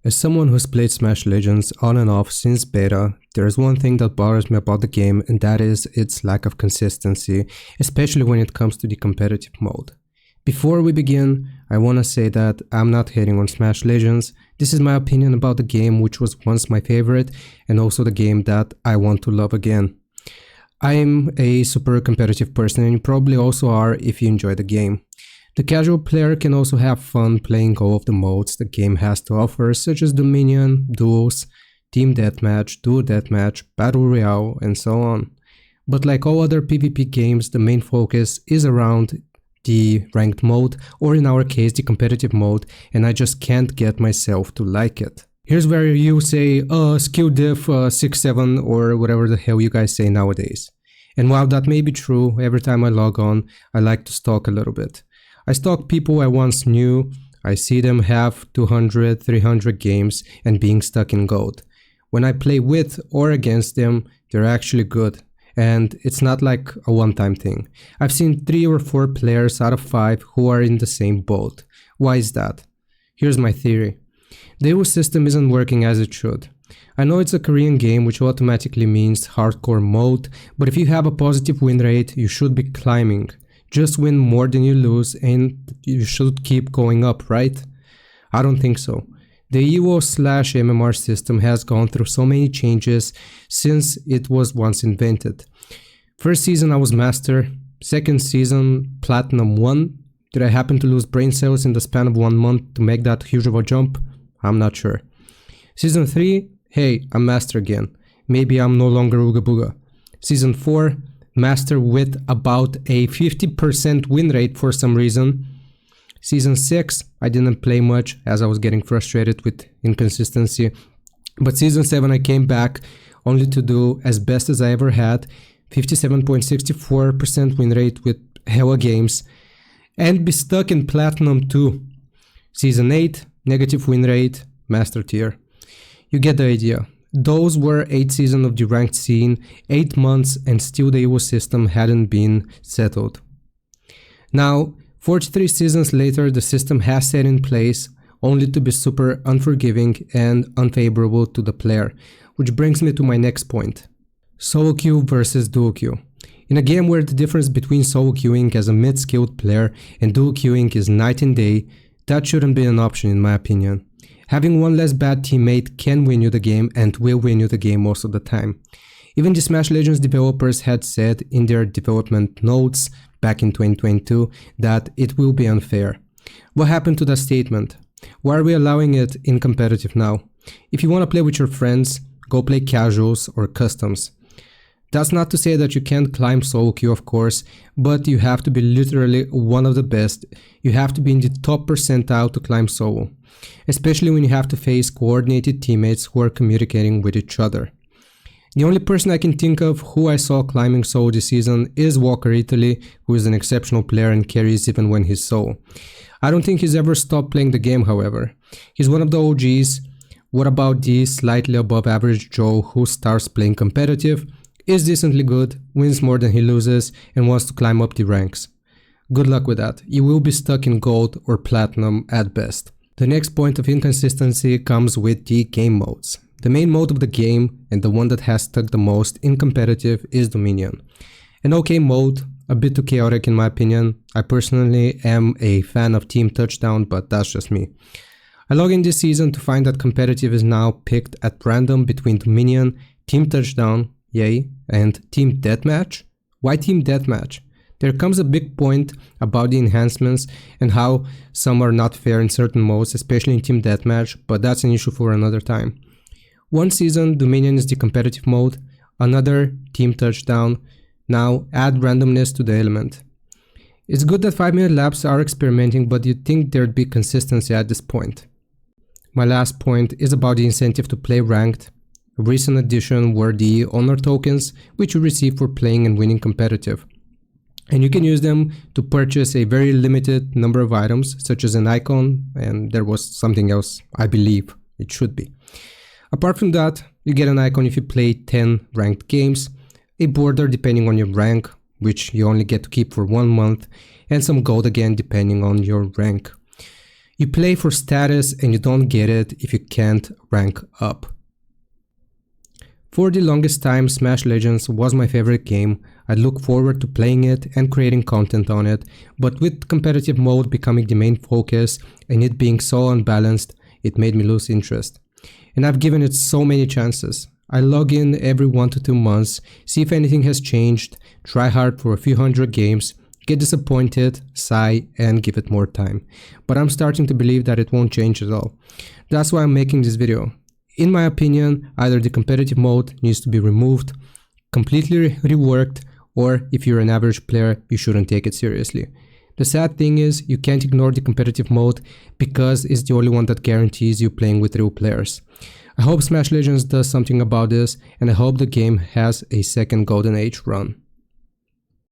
As someone who's played Smash Legends on and off since beta, there's one thing that bothers me about the game, and that is its lack of consistency, especially when it comes to the competitive mode. Before we begin, I wanna say that I'm not hating on Smash Legends. This is my opinion about the game, which was once my favorite, and also the game that I want to love again. I'm a super competitive person, and you probably also are if you enjoy the game. The casual player can also have fun playing all of the modes the game has to offer, such as Dominion, Duels, Team Deathmatch, Duo Deathmatch, Battle Royale, and so on. But like all other PvP games, the main focus is around the ranked mode, or in our case, the competitive mode, and I just can't get myself to like it. Here's where you say, skill diff 6-7 or whatever the hell you guys say nowadays. And while that may be true, every time I log on, I like to stalk a little bit. I stalk people I once knew. I see them have 200, 300 games and being stuck in gold. When I play with or against them, they're actually good. And it's not like a one-time thing. I've seen 3 or 4 players out of 5 who are in the same boat. Why is that? Here's my theory. The EU system isn't working as it should. I know it's a Korean game, which automatically means hardcore mode, but if you have a positive win rate, you should be climbing. Just win more than you lose and you should keep going up, right? I don't think so. The EO/MMR system has gone through so many changes since it was once invented. First season I was Master, second season Platinum 1. Did I happen to lose brain cells in the span of 1 month to make that huge of a jump? I'm not sure. Season 3, hey, I'm Master again. Maybe I'm no longer Ooga Booga. Season 4, Master with about a 50% win rate for some reason. Season 6, I didn't play much as I was getting frustrated with Inconsistency. But Season 7 I came back only to do as best as I ever had, 57.64% win rate with hella games, and be stuck in Platinum 2. Season 8, negative win rate, Master tier. You get the idea. Those were 8 seasons of the ranked scene, 8 months, and still the EU system hadn't been settled. Now, 43 seasons later, the system has set in place, only to be super unforgiving and unfavorable to the player, which brings me to my next point. Solo queue versus duo queue. In a game where the difference between solo queuing as a mid-skilled player and duo queuing is night and day, that shouldn't be an option in my opinion. Having one less bad teammate can win you the game and will win you the game most of the time. Even the Smash Legends developers had said in their development notes back in 2022 that it will be unfair. What happened to that statement? Why are we allowing it in competitive now? If you want to play with your friends, go play casuals or customs. That's not to say that you can't climb solo queue, of course, but you have to be literally one of the best. You have to be in the top percentile to climb solo, especially when you have to face coordinated teammates who are communicating with each other. The only person I can think of who I saw climbing solo this season is Walker Italy, who is an exceptional player and carries even when he's solo. I don't think he's ever stopped playing the game, however. He's one of the OGs. What about the slightly above average Joe who starts playing competitive, is decently good, wins more than he loses, and wants to climb up the ranks? Good luck with that. You will be stuck in gold or platinum at best. The next point of inconsistency comes with the game modes. The main mode of the game, and the one that has stuck the most in competitive, is Dominion. An okay mode, a bit too chaotic in my opinion. I personally am a fan of Team Touchdown, but that's just me. I log in this season to find that competitive is now picked at random between Dominion, Team Touchdown, yay, and Team Deathmatch. Why Team Deathmatch? There comes a big point about the enhancements and how some are not fair in certain modes, especially in Team Deathmatch, but that's an issue for another time. One season, Dominion is the competitive mode, another, Team Touchdown. Now, add randomness to the element. It's good that 5-minute laps are experimenting, but you'd think there'd be consistency at this point. My last point is about the incentive to play ranked. A recent addition were the honor tokens, which you receive for playing and winning competitive. And you can use them to purchase a very limited number of items, such as an icon, and there was something else, I believe it should be. Apart from that, you get an icon if you play 10 ranked games, a border depending on your rank, which you only get to keep for 1 month, and some gold again depending on your rank. You play for status and you don't get it if you can't rank up. For the longest time, Smash Legends was my favorite game. I look forward to playing it and creating content on it, but with competitive mode becoming the main focus and it being so unbalanced, it made me lose interest. And I've given it so many chances. I log in every 1 to 2 months, see if anything has changed, try hard for a few hundred games, get disappointed, sigh, and give it more time. But I'm starting to believe that it won't change at all. That's why I'm making this video. In my opinion, either the competitive mode needs to be removed, completely reworked, or if you're an average player, you shouldn't take it seriously. The sad thing is, you can't ignore the competitive mode because it's the only one that guarantees you playing with real players. I hope Smash Legends does something about this, and I hope the game has a second golden age run.